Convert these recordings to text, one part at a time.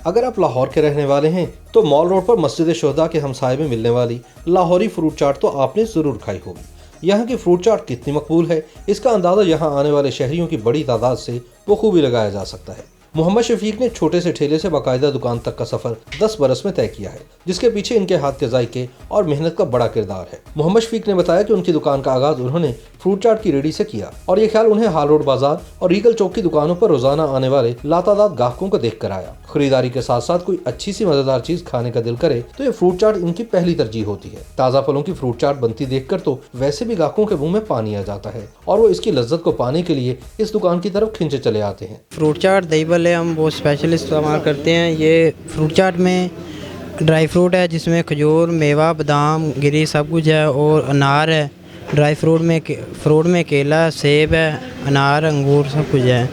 अगर आप लाहौर के रहने वाले हैं तो मॉल रोड पर मस्जिद शुहदा के हमसाये में मिलने वाली लाहौरी फ्रूट चाट तो आपने जरूर खाई होगी। यहाँ की फ्रूट चाट कितनी मकबूल है, इसका अंदाजा यहाँ आने वाले शहरियों की बड़ी तादाद से बखूबी लगाया जा सकता है। मोहम्मद शफीक ने छोटे से ठेले से बाकायदा दुकान तक का सफर 10 बरस में तय किया है, जिसके पीछे इनके हाथ के जायके और मेहनत का बड़ा किरदार है। मोहम्मद शफीक ने बताया कि उनकी दुकान का आगाज उन्होंने फ्रूट चाट की रेडी से किया और ये ख्याल उन्हें हाल रोड बाजार और रीगल चौक की दुकानों पर रोजाना आने वाले लातादाद ग्राहकों को देख कर आया। खरीदारी के साथ साथ कोई अच्छी सी मजेदार चीज खाने का दिल करे तो ये फ्रूट चाट इनकी पहली तरजीह होती है। ताज़ा फलों की फ्रूट चाट बनती देखकर तो वैसे भी ग्राहकों के मुंह में पानी आ जाता है और वो इसकी लज्जत को पाने के लिए इस दुकान की तरफ खिंचे चले आते हैं। फ्रूट चाट दही भल्ले हम बहुत स्पेशल इस्तेमाल करते हैं। ये फ्रूट चाट में ड्राई फ्रूट है जिसमें खजूर, मेवा, बादाम, गिरी सब कुछ है और अनार है। ड्राई फ्रूट में केला, सेब है, अनार, अंगूर सब कुछ है।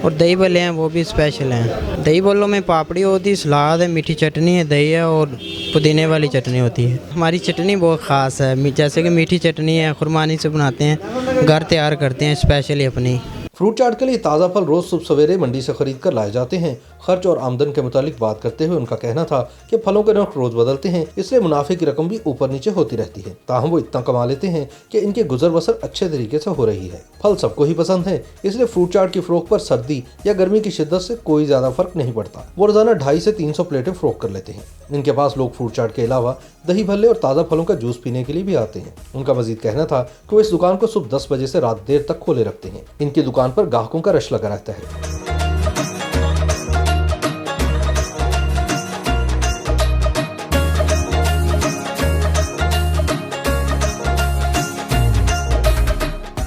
और दही भल्ले हैं वो भी स्पेशल हैं। दही भल्लों में पापड़ी होती है, सलाद है, मीठी चटनी है, दही है और पुदीने वाली चटनी होती है। हमारी चटनी बहुत ख़ास है, जैसे कि मीठी चटनी है खुरमानी से बनाते हैं, घर तैयार करते हैं स्पेशली अपनी। फ्रूट चाट के लिए ताज़ा फल रोज सुबह सवेरे मंडी से खरीद कर लाए जाते हैं। खर्च और आमदन के मुतालिक बात करते हुए उनका कहना था कि फलों के नर्ख रोज बदलते हैं, इसलिए मुनाफे की रकम भी ऊपर नीचे होती रहती है। ताहम वो इतना कमा लेते हैं कि इनकी गुजर बसर अच्छे तरीके से हो रही है। फल सबको ही पसंद है, इसलिए फ्रूट चाट की फरोख्त पर सर्दी या गर्मी की शिद्दत से कोई ज्यादा फर्क नहीं पड़ता। वो रोजाना 250 से 300 प्लेटें फरोख्त कर लेते हैं। इनके पास लोग फ्रूट चाट के अलावा दही भल्ले और ताज़ा फलों का जूस पीने के लिए भी आते हैं। उनका मजीद कहना था कि वो इस दुकान को सुबह 10 बजे से रात देर तक खोले रखते हैं। इनकी दुकान पर ग्राहकों का रश लगा रहता है।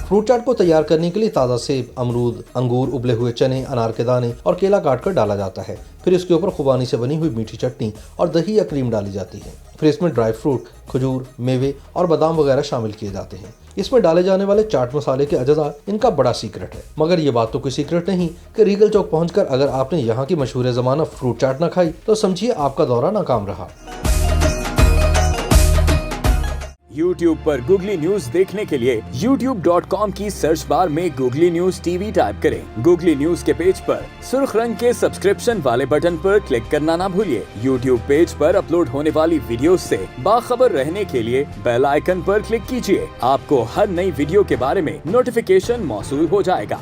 फ्रूट चाट को तैयार करने के लिए ताज़ा सेब, अमरूद, अंगूर, उबले हुए चने, अनार के दाने और केला काट कर डाला जाता है। फिर इसके ऊपर खुबानी से बनी हुई मीठी चटनी और दही या क्रीम डाली जाती है। फिर इसमें ड्राई फ्रूट, खजूर, मेवे और बादाम वगैरह शामिल किए जाते हैं। इसमें डाले जाने वाले चाट मसाले के अजजा इनका बड़ा सीक्रेट है। मगर ये बात तो कोई सीक्रेट नहीं कि रीगल चौक पहुंचकर अगर आपने यहाँ की मशहूर ज़माना फ्रूट चाट न खाई तो समझिए आपका दौरा नाकाम रहा। YouTube पर गूगली न्यूज देखने के लिए youtube.com की सर्च बार में गूगली न्यूज टीवी टाइप करें। गूगली न्यूज के पेज पर सुर्ख रंग के सब्सक्रिप्शन वाले बटन पर क्लिक करना ना भूलिए। YouTube पेज पर अपलोड होने वाली वीडियोस से बाखबर रहने के लिए बेल आइकन पर क्लिक कीजिए। आपको हर नई वीडियो के बारे में नोटिफिकेशन मौसूल हो जाएगा।